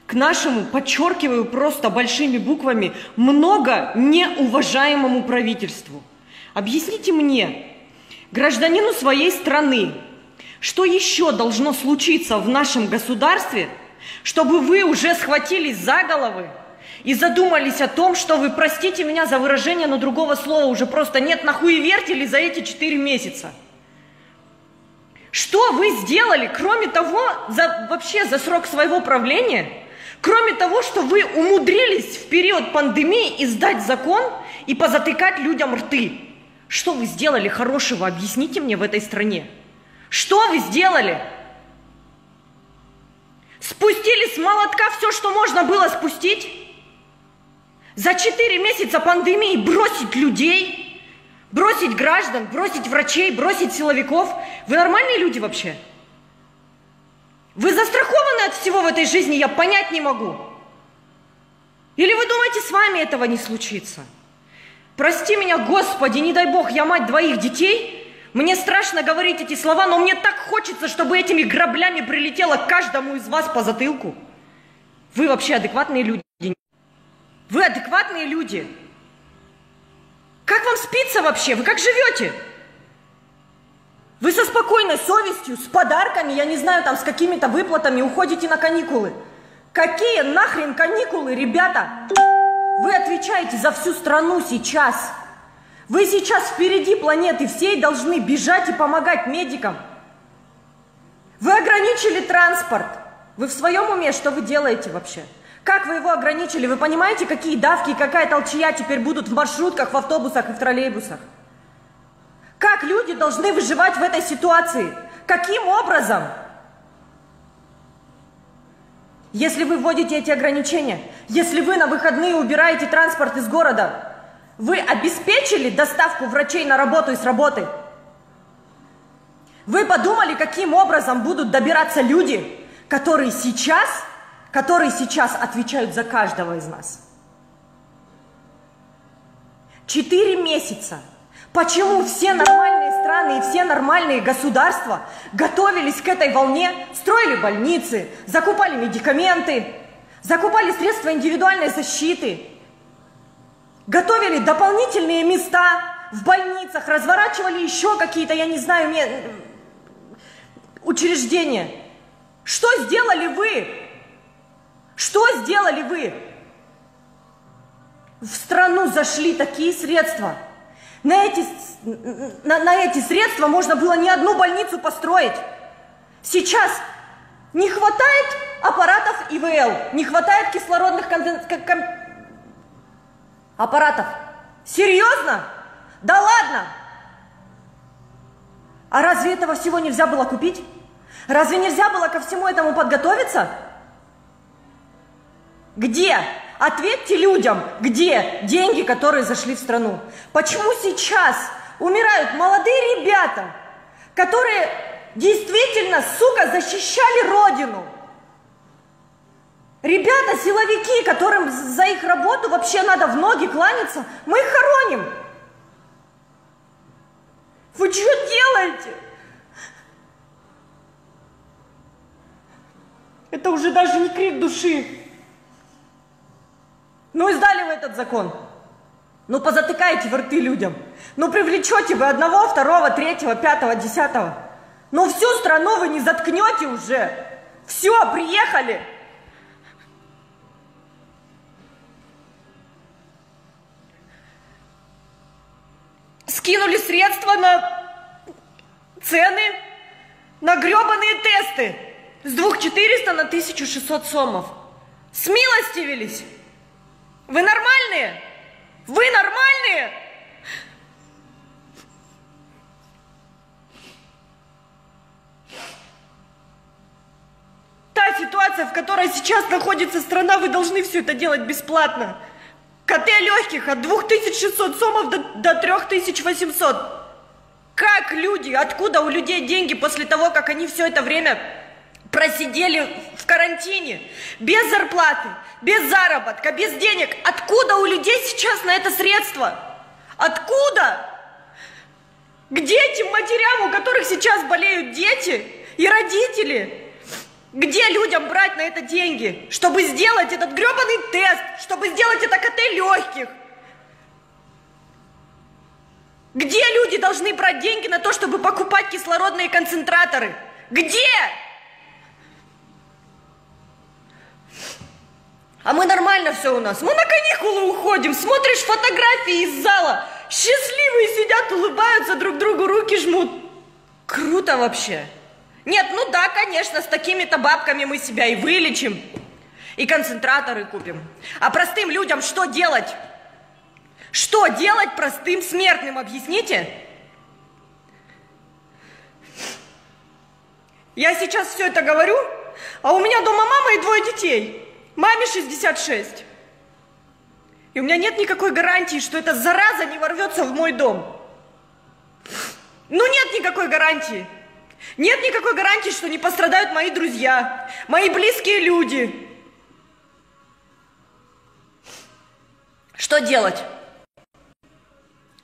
к нашему, подчеркиваю просто большими буквами, много неуважаемому правительству. Объясните мне, гражданину своей страны, что еще должно случиться в нашем государстве, чтобы вы уже схватились за головы и задумались о том, что вы, простите меня за выражение, но другого слова уже просто нет, нахуевертили за эти 4 месяца. Что вы сделали, кроме того, вообще за срок своего правления, кроме того, что вы умудрились в период пандемии издать закон и позатыкать людям рты? Что вы сделали хорошего, объясните мне, в этой стране? Что вы сделали? Спустили с молотка все, что можно было спустить? За 4 месяца пандемии бросить людей, бросить граждан, бросить врачей, бросить силовиков? Вы нормальные люди вообще? Вы застрахованы от всего в этой жизни, я понять не могу. Или вы думаете, с вами этого не случится? Прости меня, Господи, не дай Бог, я мать 2 детей. Мне страшно говорить эти слова, но мне так хочется, чтобы этими граблями прилетело каждому из вас по затылку. Вы вообще адекватные люди? Вы адекватные люди? Как вам спится вообще? Вы как живете? Вы со спокойной совестью, с подарками, я не знаю, там, с какими-то выплатами уходите на каникулы. Какие нахрен каникулы, ребята? Вы отвечаете за всю страну сейчас. Вы сейчас впереди планеты всей должны бежать и помогать медикам. Вы ограничили транспорт. Вы в своем уме? Что вы делаете вообще? Как вы его ограничили? Вы понимаете, какие давки и какая толчья теперь будут в маршрутках, в автобусах и в троллейбусах? Как люди должны выживать в этой ситуации? Каким образом? Если вы вводите эти ограничения, если вы на выходные убираете транспорт из города, вы обеспечили доставку врачей на работу и с работы? Вы подумали, каким образом будут добираться люди, которые сейчас отвечают за каждого из нас? 4 месяца. Почему все нормальные страны и все нормальные государства готовились к этой волне, строили больницы, закупали медикаменты, закупали средства индивидуальной защиты, готовили дополнительные места в больницах, разворачивали еще какие-то, я не знаю, учреждения? Что сделали вы? Что сделали вы? В страну зашли такие средства. На эти средства можно было не одну больницу построить. Сейчас не хватает аппаратов ИВЛ, не хватает кислородных аппаратов. Серьезно? Да ладно! А разве этого всего нельзя было купить? Разве нельзя было ко всему этому подготовиться? Где? Ответьте людям, где деньги, которые зашли в страну? Почему сейчас умирают молодые ребята, которые действительно, сука, защищали Родину? Ребята, силовики, которым за их работу вообще надо в ноги кланяться, мы их хороним. Вы что делаете? Это уже даже не крик души. Ну, издали вы этот закон. Ну, позатыкаете вы рты людям. Ну, привлечете вы 1, 2, 3, 5, 10. Ну, всю страну вы не заткнете уже. Все, приехали. Скинули средства на цены, на гребаные тесты. С 2400 на 1600 сомов. Смилостивились. Вы нормальные? Вы нормальные? Та ситуация, в которой сейчас находится страна, вы должны все это делать бесплатно. КТ легких от 2600 сомов до 3800. Как люди, откуда у людей деньги после того, как они все это время просидели в карантине, без зарплаты, без заработка, без денег? Откуда у людей сейчас на это средства? Откуда? Где этим матерям, у которых сейчас болеют дети и родители? Где людям брать на это деньги, чтобы сделать этот гребаный тест, чтобы сделать это КТ легких? Где люди должны брать деньги на то, чтобы покупать кислородные концентраторы? Где? А мы нормально все у нас. Мы на каникулы уходим, смотришь фотографии из зала. Счастливые сидят, улыбаются, друг другу руки жмут. Круто вообще. Нет, ну да, конечно, с такими-то бабками мы себя и вылечим. И концентраторы купим. А простым людям что делать? Что делать простым смертным, объясните? Я сейчас все это говорю, а у меня дома мама и 2 детей. Маме 66. И у меня нет никакой гарантии, что эта зараза не ворвется в мой дом. Ну нет никакой гарантии. Нет никакой гарантии, что не пострадают мои друзья, мои близкие люди. Что делать?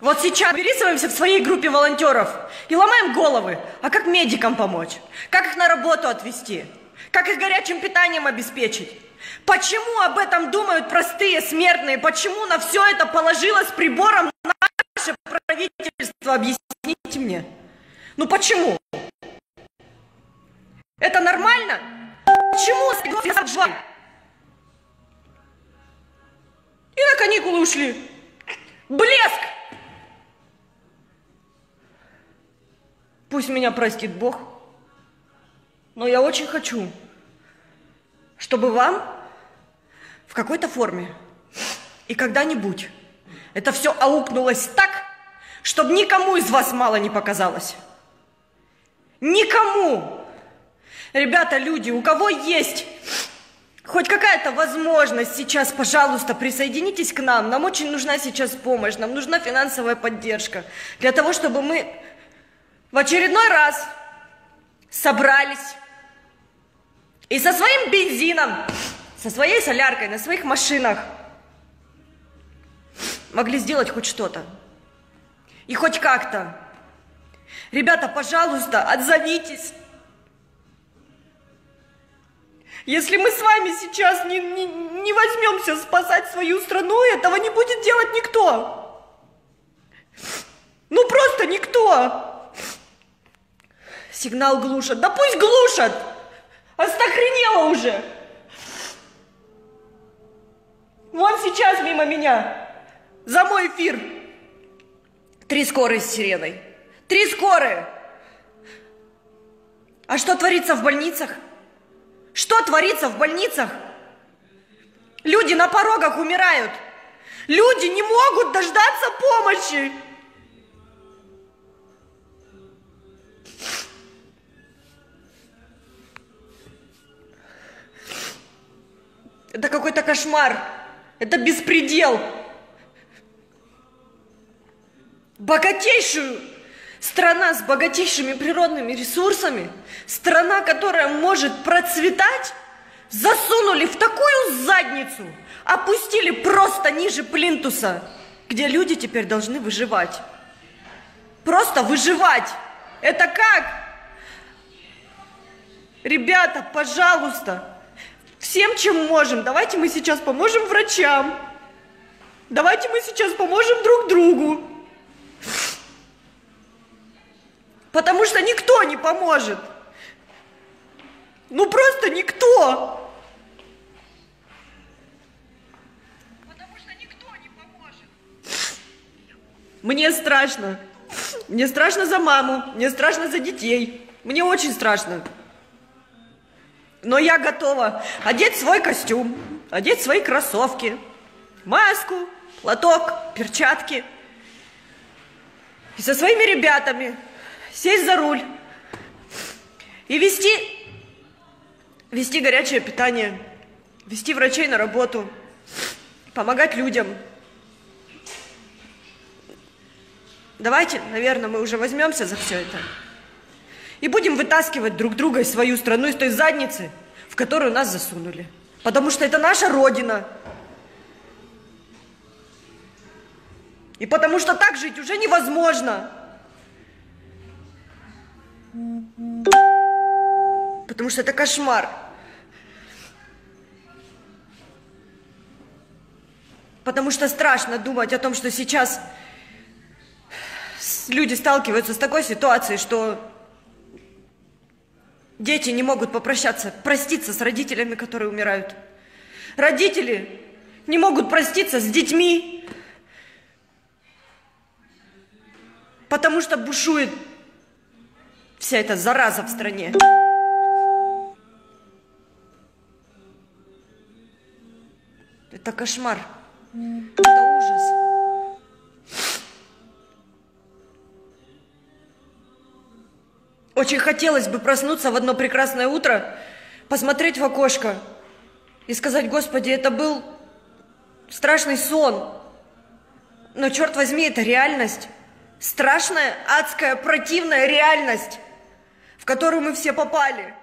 Вот сейчас переписываемся в своей группе волонтеров и ломаем головы. А как медикам помочь? Как их на работу отвезти? Как их горячим питанием обеспечить? Почему об этом думают простые смертные? Почему на все это положилось прибором наше правительство? Объясните мне. Ну почему? Это нормально? Почему? И на каникулы ушли. Блеск! Пусть меня простит Бог, но я очень хочу, чтобы вам в какой-то форме и когда-нибудь это все аукнулось так, чтобы никому из вас мало не показалось. Никому! Ребята, люди, у кого есть хоть какая-то возможность сейчас, пожалуйста, присоединитесь к нам. Нам очень нужна сейчас помощь, нам нужна финансовая поддержка для того, чтобы мы в очередной раз собрались и со своим бензином, со своей соляркой на своих машинах могли сделать хоть что-то. И хоть как-то. Ребята, пожалуйста, отзовитесь. Если мы с вами сейчас не возьмемся спасать свою страну, этого не будет делать никто. Ну просто никто. Сигнал глушат. Да пусть глушат. Остохренело уже. Вон сейчас мимо меня. За мой эфир. 3 скорые с сиреной. 3 скорые. А что творится в больницах? Что творится в больницах? Люди на порогах умирают. Люди не могут дождаться помощи. Это какой-то кошмар. Это беспредел. Богатейшую страна с богатейшими природными ресурсами, страна, которая может процветать, засунули в такую задницу, опустили просто ниже плинтуса, где люди теперь должны выживать. Просто выживать. Это как? Ребята, пожалуйста, всем, чем можем, давайте мы сейчас поможем врачам. Давайте мы сейчас поможем друг другу. Потому что никто не поможет. Ну просто никто. Потому что никто не поможет. Мне страшно. Мне страшно за маму. Мне страшно за детей. Мне очень страшно. Но я готова одеть свой костюм, одеть свои кроссовки, маску, платок, перчатки. И со своими ребятами сесть за руль и вести горячее питание, вести врачей на работу, помогать людям. Давайте, наверное, мы уже возьмемся за все это и будем вытаскивать друг друга и свою страну из той задницы, в которую нас засунули. Потому что это наша Родина. И потому что так жить уже невозможно. Потому что это кошмар. Потому что страшно думать о том, что сейчас люди сталкиваются с такой ситуацией, что дети не могут проститься с родителями, которые умирают. Родители не могут проститься с детьми, потому что бушует вся эта зараза в стране. Это кошмар. Это ужас. Очень хотелось бы проснуться в одно прекрасное утро, посмотреть в окошко и сказать: Господи, это был страшный сон. Но, черт возьми, это реальность. Страшная, адская, противная реальность, в которую мы все попали.